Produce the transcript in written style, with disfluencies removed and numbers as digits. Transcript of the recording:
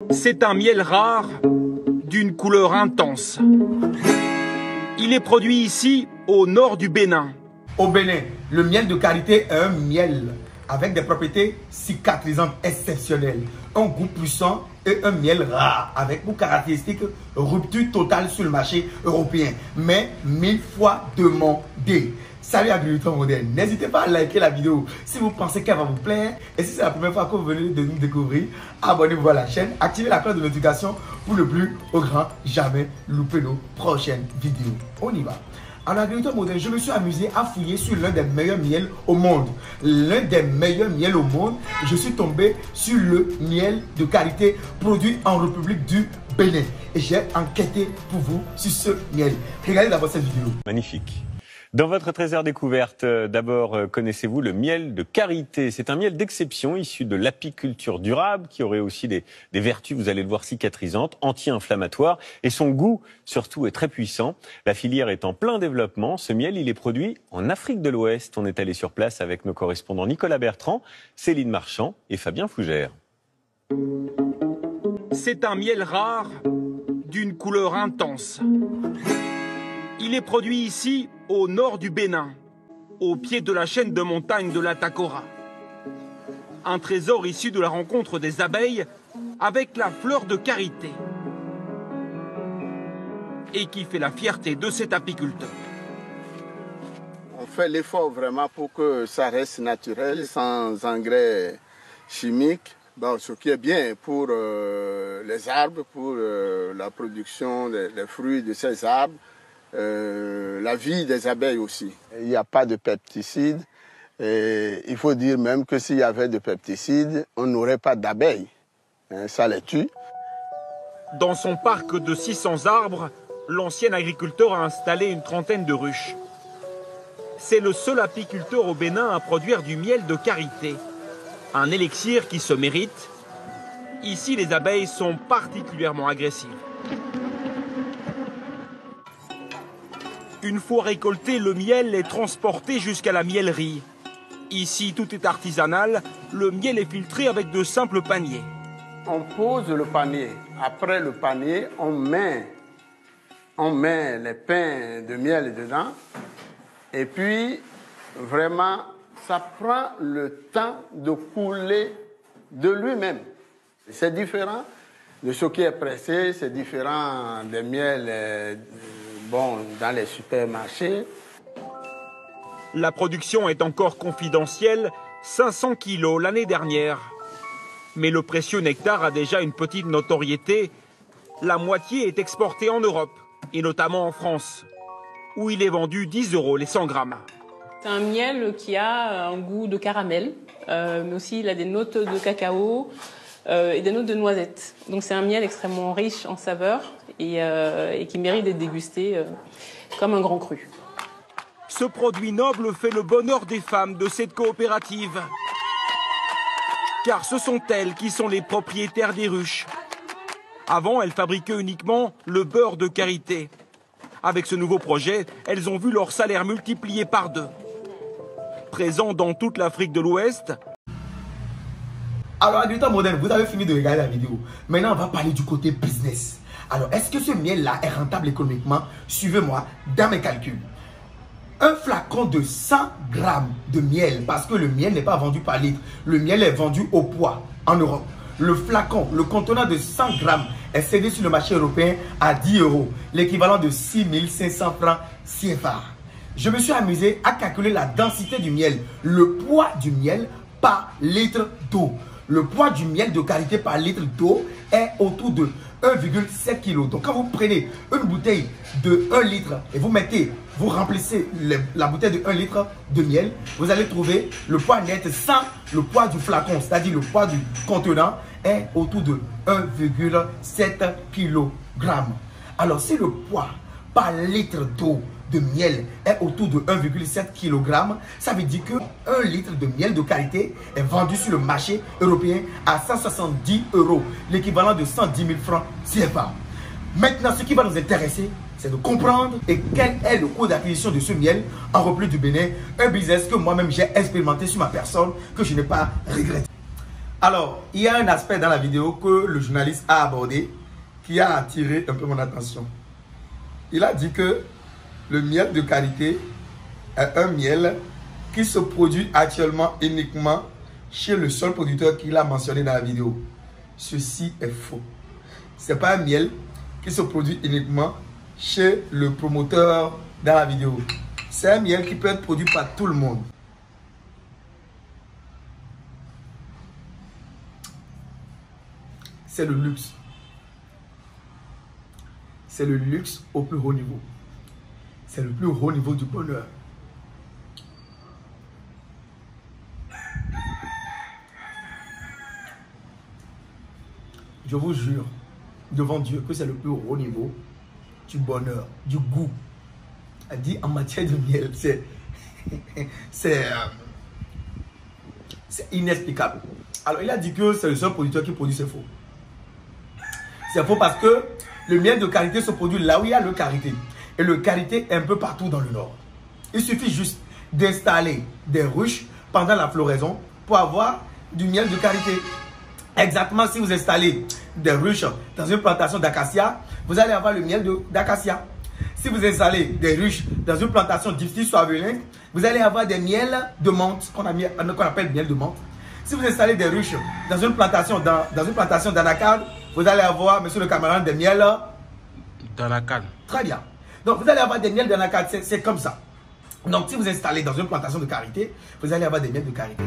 C'est un miel rare, d'une couleur intense. Il est produit ici, au nord du Bénin. Au Bénin, le miel de karité est un miel avec des propriétés cicatrisantes exceptionnelles, un goût puissant et un miel rare avec pour caractéristique rupture totale sur le marché européen, mais 1000 fois demandé. Salut agriculteurs modernes, n'hésitez pas à liker la vidéo si vous pensez qu'elle va vous plaire, et si c'est la première fois que vous venez de nous découvrir, abonnez-vous à la chaîne, activez la cloche de notification pour ne plus au grand jamais louper nos prochaines vidéos. On y va. En agriculture moderne, je me suis amusé à fouiller sur l'un des meilleurs miels au monde. L'un des meilleurs miels au monde, je suis tombé sur le miel de karité produit en République du Bénin. Et j'ai enquêté pour vous sur ce miel. Regardez d'abord cette vidéo. Magnifique. Dans votre trésor découverte, d'abord, connaissez-vous le miel de karité? C'est un miel d'exception issu de l'apiculture durable qui aurait aussi des vertus, vous allez le voir, cicatrisantes, anti-inflammatoires. Et son goût, surtout, est très puissant. La filière est en plein développement. Ce miel, il est produit en Afrique de l'Ouest. On est allé sur place avec nos correspondants Nicolas Bertrand, Céline Marchand et Fabien Fougère. C'est un miel rare, d'une couleur intense. Il est produit ici, au nord du Bénin, au pied de la chaîne de montagnes de la Takora. Un trésor issu de la rencontre des abeilles avec la fleur de karité. Et qui fait la fierté de cet apiculteur. On fait l'effort vraiment pour que ça reste naturel, sans engrais chimiques. Bon, ce qui est bien pour les arbres, pour la production des fruits de ces arbres. La vie des abeilles aussi. Il n'y a pas de pesticides. Et il faut dire même que s'il y avait de pesticides, on n'aurait pas d'abeilles. Ça les tue. Dans son parc de 600 arbres, l'ancien agriculteur a installé une trentaine de ruches. C'est le seul apiculteur au Bénin à produire du miel de karité. Un élixir qui se mérite. Ici, les abeilles sont particulièrement agressives. Une fois récolté, le miel est transporté jusqu'à la miellerie. Ici, tout est artisanal. Le miel est filtré avec de simples paniers. On pose le panier. Après le panier, on met les pains de miel dedans. Et puis, vraiment, ça prend le temps de couler de lui-même. C'est différent de ce qui est pressé, c'est différent des miels dans les supermarchés. La production est encore confidentielle, 500 kilos l'année dernière. Mais le précieux nectar a déjà une petite notoriété. La moitié est exportée en Europe, et notamment en France, où il est vendu 10 € les 100 grammes. C'est un miel qui a un goût de caramel, mais aussi il a des notes de cacao et des notes de noisettes. Donc c'est un miel extrêmement riche en saveurs et qui mérite d'être dégusté comme un grand cru. Ce produit noble fait le bonheur des femmes de cette coopérative. Car ce sont elles qui sont les propriétaires des ruches. Avant, elles fabriquaient uniquement le beurre de karité. Avec ce nouveau projet, elles ont vu leur salaire multiplié par 2. Présent dans toute l'Afrique de l'Ouest. Alors, agriculteurs modernes, vous avez fini de regarder la vidéo. Maintenant, on va parler du côté business. Alors, est-ce que ce miel-là est rentable économiquement? Suivez-moi dans mes calculs. Un flacon de 100 grammes de miel, parce que le miel n'est pas vendu par litre, le miel est vendu au poids en Europe. Le flacon, le contenant de 100 grammes est cédé sur le marché européen à 10 €, l'équivalent de 6 500 francs CFA. Je me suis amusé à calculer la densité du miel, le poids du miel par litre d'eau. Le poids du miel de karité par litre d'eau est autour de 1,7 kg. Donc quand vous prenez une bouteille de 1 litre et vous remplissez la bouteille de 1 litre de miel, vous allez trouver le poids net sans le poids du flacon, c'est-à-dire le poids du contenant est autour de 1,7 kg. Alors si le poids par litre d'eau de miel est autour de 1,7 kg, ça veut dire que 1 litre de miel de karité est vendu sur le marché européen à 170 €, l'équivalent de 110 000 francs CFA. Maintenant, ce qui va nous intéresser, c'est de comprendre et quel est le coût d'acquisition de ce miel en République du Bénin, un business que moi-même j'ai expérimenté sur ma personne, que je n'ai pas regretté. Alors, il y a un aspect dans la vidéo que le journaliste a abordé qui a attiré un peu mon attention. Il a dit que le miel de karité est un miel qui se produit actuellement uniquement chez le seul producteur qu'il a mentionné dans la vidéo. Ceci est faux. Ce n'est pas un miel qui se produit uniquement chez le promoteur dans la vidéo. C'est un miel qui peut être produit par tout le monde. C'est le luxe. C'est le luxe au plus haut niveau. C'est le plus haut niveau du bonheur. Je vous jure, devant Dieu, que c'est le plus haut niveau du bonheur, du goût. Elle dit en matière de miel, c'est inexplicable. Alors, il a dit que c'est le seul producteur qui produit, c'est faux. C'est faux parce que le miel de karité se produit là où il y a le karité. Et le karité est un peu partout dans le nord. Il suffit juste d'installer des ruches pendant la floraison pour avoir du miel de karité. Exactement, si vous installez des ruches dans une plantation d'acacia, vous allez avoir le miel d'acacia. Si vous installez des ruches dans une plantation d'Ipsis Suavelin, vous allez avoir des miels de menthe, qu'on appelle miel de menthe. Si vous installez des ruches dans une plantation d'anacarde, vous allez avoir, monsieur le camarade, des miels d'anacarde. Très bien. Donc, vous allez avoir des miels d'anacarde, c'est comme ça. Donc, si vous installez dans une plantation de karité, vous allez avoir des miels de karité.